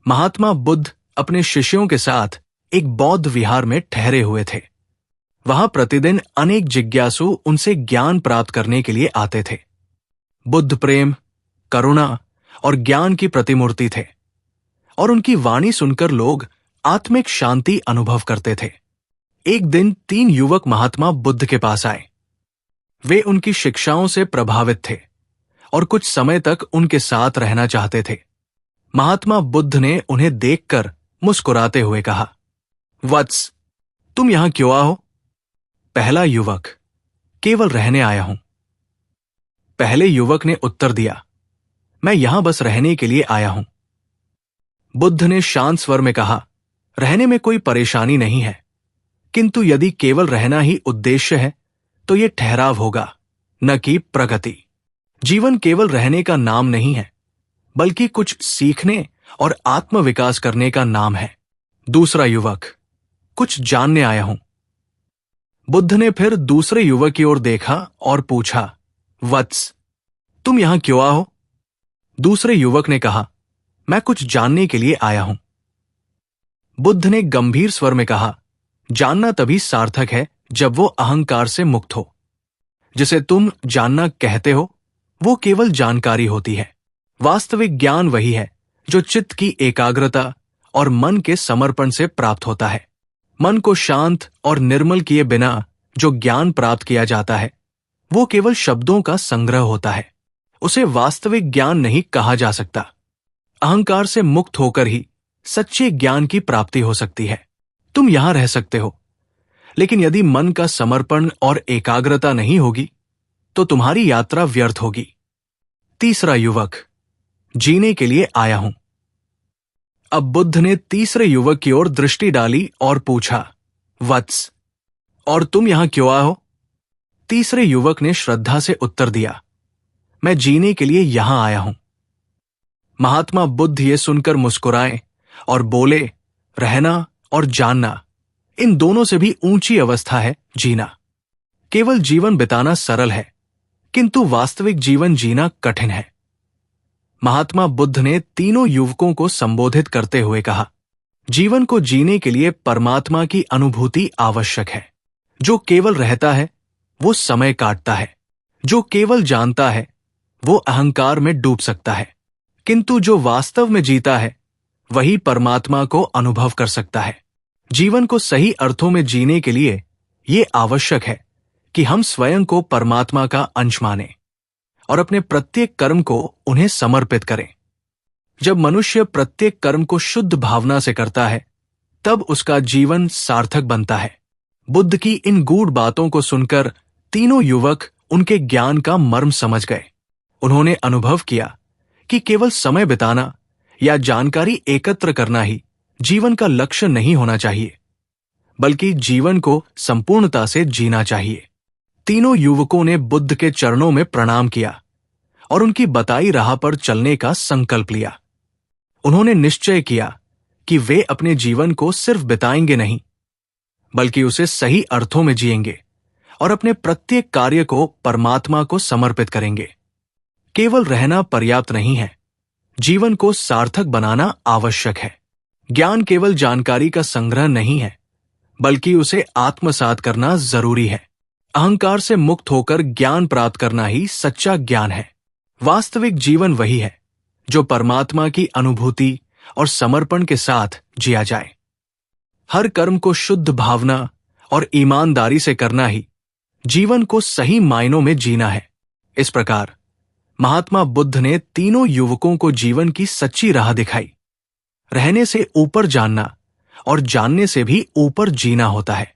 महात्मा बुद्ध अपने शिष्यों के साथ एक बौद्ध विहार में ठहरे हुए थे। वहां प्रतिदिन अनेक जिज्ञासु उनसे ज्ञान प्राप्त करने के लिए आते थे। बुद्ध प्रेम, करुणा और ज्ञान की प्रतिमूर्ति थे और उनकी वाणी सुनकर लोग आत्मिक शांति अनुभव करते थे। एक दिन 3 युवक महात्मा बुद्ध के पास आए। वे उनकी शिक्षाओं से प्रभावित थे और कुछ समय तक उनके साथ रहना चाहते थे। महात्मा बुद्ध ने उन्हें देखकर मुस्कुराते हुए कहा, वत्स, तुम यहां क्यों आए हो? पहला युवक, केवल रहने आया हूं। पहले युवक ने उत्तर दिया, मैं यहां बस रहने के लिए आया हूं। बुद्ध ने शांत स्वर में कहा, रहने में कोई परेशानी नहीं है, किंतु यदि केवल रहना ही उद्देश्य है तो यह ठहराव होगा, न कि प्रगति। जीवन केवल रहने का नाम नहीं है, बल्कि कुछ सीखने और आत्मविकास करने का नाम है। दूसरा युवक, कुछ जानने आया हूं। बुद्ध ने फिर दूसरे युवक की ओर देखा और पूछा, वत्स, तुम यहां क्यों आए हो? दूसरे युवक ने कहा, मैं कुछ जानने के लिए आया हूं। बुद्ध ने गंभीर स्वर में कहा, जानना तभी सार्थक है जब वो अहंकार से मुक्त हो। जिसे तुम जानना कहते हो वो केवल जानकारी होती है। वास्तविक ज्ञान वही है जो चित्त की एकाग्रता और मन के समर्पण से प्राप्त होता है। मन को शांत और निर्मल किए बिना जो ज्ञान प्राप्त किया जाता है वो केवल शब्दों का संग्रह होता है। उसे वास्तविक ज्ञान नहीं कहा जा सकता। अहंकार से मुक्त होकर ही सच्चे ज्ञान की प्राप्ति हो सकती है। तुम यहां रह सकते हो, लेकिन यदि मन का समर्पण और एकाग्रता नहीं होगी तो तुम्हारी यात्रा व्यर्थ होगी। तीसरा युवक, जीने के लिए आया हूं। अब बुद्ध ने तीसरे युवक की ओर दृष्टि डाली और पूछा, वत्स, और तुम यहां क्यों आए हो? तीसरे युवक ने श्रद्धा से उत्तर दिया, मैं जीने के लिए यहां आया हूं। महात्मा बुद्ध ये सुनकर मुस्कुराए और बोले, रहना और जानना, इन दोनों से भी ऊंची अवस्था है जीना। केवल जीवन बिताना सरल है, किंतु वास्तविक जीवन जीना कठिन है। महात्मा बुद्ध ने तीनों युवकों को संबोधित करते हुए कहा, जीवन को जीने के लिए परमात्मा की अनुभूति आवश्यक है। जो केवल रहता है वो समय काटता है। जो केवल जानता है वो अहंकार में डूब सकता है, किंतु जो वास्तव में जीता है वही परमात्मा को अनुभव कर सकता है। जीवन को सही अर्थों में जीने के लिए ये आवश्यक है कि हम स्वयं को परमात्मा का अंश मानें और अपने प्रत्येक कर्म को उन्हें समर्पित करें। जब मनुष्य प्रत्येक कर्म को शुद्ध भावना से करता है तब उसका जीवन सार्थक बनता है। बुद्ध की इन गूढ़ बातों को सुनकर तीनों युवक उनके ज्ञान का मर्म समझ गए। उन्होंने अनुभव किया कि केवल समय बिताना या जानकारी एकत्र करना ही जीवन का लक्ष्य नहीं होना चाहिए, बल्कि जीवन को संपूर्णता से जीना चाहिए। तीनों युवकों ने बुद्ध के चरणों में प्रणाम किया और उनकी बताई राह पर चलने का संकल्प लिया। उन्होंने निश्चय किया कि वे अपने जीवन को सिर्फ बिताएंगे नहीं, बल्कि उसे सही अर्थों में जिएंगे और अपने प्रत्येक कार्य को परमात्मा को समर्पित करेंगे। केवल रहना पर्याप्त नहीं है, जीवन को सार्थक बनाना आवश्यक है। ज्ञान केवल जानकारी का संग्रह नहीं है, बल्कि उसे आत्मसात करना जरूरी है। अहंकार से मुक्त होकर ज्ञान प्राप्त करना ही सच्चा ज्ञान है। वास्तविक जीवन वही है जो परमात्मा की अनुभूति और समर्पण के साथ जिया जाए। हर कर्म को शुद्ध भावना और ईमानदारी से करना ही जीवन को सही मायनों में जीना है। इस प्रकार महात्मा बुद्ध ने तीनों युवकों को जीवन की सच्ची राह दिखाई। रहने से ऊपर जानना और जानने से भी ऊपर जीना होता है।